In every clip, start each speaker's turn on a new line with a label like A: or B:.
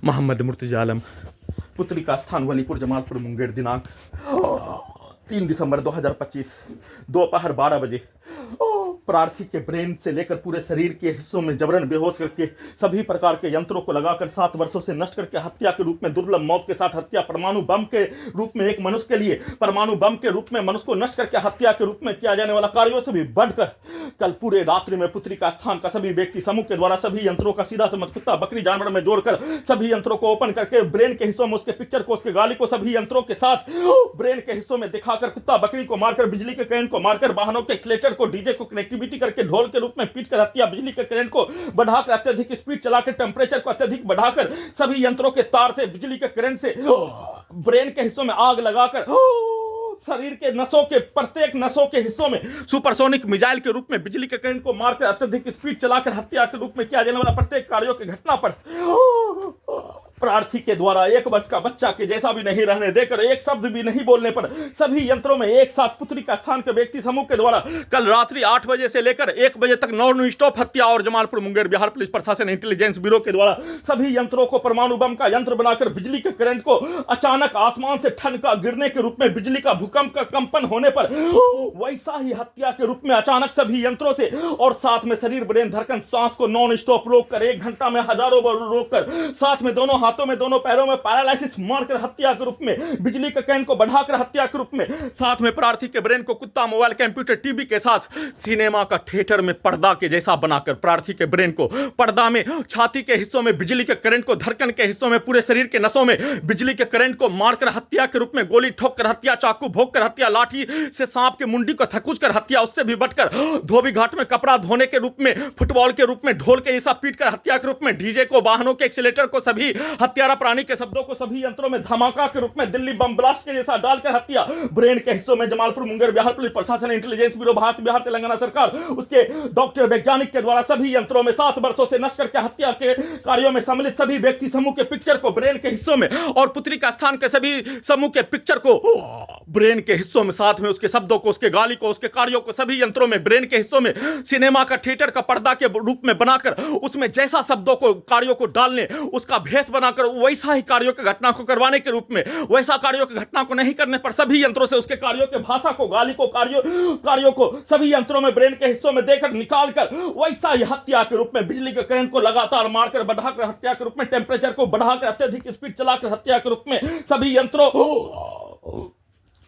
A: मोहम्मद मुर्तजा आलम, पुत्री का स्थान वलीपुर जमालपुर मुंगेर, दिनांक 3 दिसंबर 2025 दोपहर 12 बजे। प्रार्थी के ब्रेन से लेकर पूरे शरीर के हिस्सों में जबरन बेहोश करके सभी प्रकार के यंत्रों को लगाकर 7 वर्षों से नष्ट करके हत्या के रूप में दुर्लभ मौत के साथ हत्या, परमाणु बम के रूप में एक मनुष्य के लिए परमाणु बम के रूप में मनुष्य को नष्ट करके हत्या के रूप में किया जाने वाला कार्यों से भी बढ़कर कल पूरे रात्रि में पुत्री का स्थान का सभी व्यक्ति समूह के द्वारा सभी यंत्रों का सीधा समझ कुत्ता बकरी जानवर में जोड़कर सभी यंत्रों को ओपन करके ब्रेन के हिस्सों में उसके पिक्चर को, उसके गाली को सभी यंत्रों के साथ ब्रेन के हिस्सों में दिखाकर कुत्ता बकरी को मारकर, बिजली के करंट को मारकर, वाहनों के एक्सीलेटर को, डीजे को कनेक्टिविटी करके ढोल के रूप में पीट कर हत्या, बिजली के करंट को बढ़ाकर अत्यधिक स्पीड चलाकर टेंपरेचर को अत्यधिक बढ़ाकर सभी यंत्रों के तार से, बिजली के करंट से ब्रेन के हिस्सों में आग लगाकर शरीर के नसों के प्रत्येक नसों के हिस्सों में सुपरसोनिक मिसाइल के रूप में बिजली के करंट को मारकर अत्यधिक स्पीड चलाकर हत्या के रूप में किया जाने वाला प्रत्येक कार्यों की घटना पर प्रार्थी के द्वारा 1 वर्ष का बच्चा के जैसा भी नहीं रहने देकर, एक शब्द भी नहीं बोलने पर सभी यंत्रों में एक साथ पुत्री का स्थान के व्यक्ति समूह के द्वारा कल रात्रि 8 बजे से लेकर 1 बजे तक नॉन स्टॉप हत्या और जमालपुर मुंगेर बिहार पुलिस प्रशासन इंटेलिजेंस ब्यूरो के द्वारा सभी यंत्रों को परमाणु बम का यंत्र बनाकर बिजली के करंट को अचानक आसमान से ठनका गिरने के रूप में, बिजली का भूकंप का कंपन होने पर वैसा ही हत्या के रूप में अचानक सभी यंत्रों से और साथ में शरीर, ब्रेन, धड़कन, सांस को नॉन स्टॉप रोककर 1 घंटा में हजारों बार रोककर साथ में दोनों हाथों में, दोनों पैरों में पैरालिसिस मारकर हत्या के रूप में, बिजली के करंट को बढ़ाकर हत्या के रूप में, साथ में प्रार्थी के ब्रेन को कुत्ता, मोबाइल, कंप्यूटर, टीवी के साथ सिनेमा का थिएटर में पर्दा के जैसा बनाकर प्रार्थी के ब्रेन को पर्दा में, छाती के हिस्सों में बिजली के करंट को, धड़कन के हिस्सों में, पूरे शरीर के नसों में बिजली के करंट को मारकर हत्या के रूप में, गोली ठोक कर हत्या, चाकू भोंक कर हत्या, लाठी से सांप के मुंडी को थकुच कर हत्या, उससे भी बढ़कर धोबी घाट में कपड़ा धोने के रूप में, फुटबॉल के रूप में, ढोल के जैसा पीट कर हत्या के रूप में, डीजे को, वाहनों के एक्सीलेटर को, सभी हत्यारा प्राणी के शब्दों को सभी यंत्रों में धमाका के रूप में, दिल्ली बम ब्लास्ट के जैसा डालकर हत्या, ब्रेन के हिस्सों में जमालपुर मुंगेर बिहार पुलिस प्रशासन इंटेलिजेंस ब्यूरो भारत बिहार तेलंगाना सरकार उसके डॉक्टर वैज्ञानिक के द्वारा सभी यंत्रों में 7 वर्षों से नष्ट करके हत्या के कार्यों में सम्मिलित सभी व्यक्ति समूह के पिक्चर को ब्रेन के हिस्सों में और पुत्री का स्थान के सभी समूह के पिक्चर को ब्रेन के हिस्सों में, साथ में उसके शब्दों को, उसके गाली को, उसके कार्यों को सभी यंत्रों में, ब्रेन के हिस्सों में सिनेमा का थिएटर का पर्दा के रूप में बनाकर उसमें जैसा शब्दों को, कार्यों को डालने, उसका भेष बनाकर वैसा ही कार्यों की घटना को करवाने के रूप में, वैसा कार्यों की घटना को नहीं करने पर सभी यंत्रों से उसके कार्यों के भाषा को, गाली को, कार्यों को सभी यंत्रों में ब्रेन के हिस्सों में देकर निकालकर वैसा ही हत्या के रूप में, बिजली के करंट को लगातार मारकर बढ़ाकर हत्या के रूप में, टेंपरेचर को बढ़ाकर अत्यधिक स्पीड चलाकर हत्या के रूप में सभी यंत्रों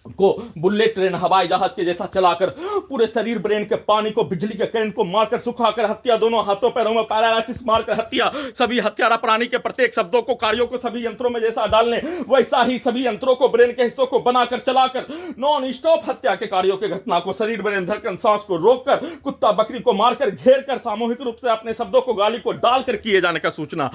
A: को बुलेट ट्रेन, हवाई जहाज के जैसा चलाकर पूरे शरीर, ब्रेन के पानी को, बिजली के करंट को मारकर सुखाकर हत्या, दोनों हाथों पैरों में पैरालिसिस मारकर हत्या, सभी हत्यारा प्राणी के प्रत्येक शब्दों को, कार्यों को सभी यंत्रों में जैसा डालने वैसा ही सभी यंत्रों को, ब्रेन के हिस्सों को बनाकर चलाकर नॉन स्टॉप हत्या के कार्यों की घटना को शरीर, ब्रेन, धड़कन, सांस को रोककर कुत्ता बकरी को मारकर घेर कर सामूहिक रूप से अपने शब्दों को, गाली को डालकर किए जाने का सूचना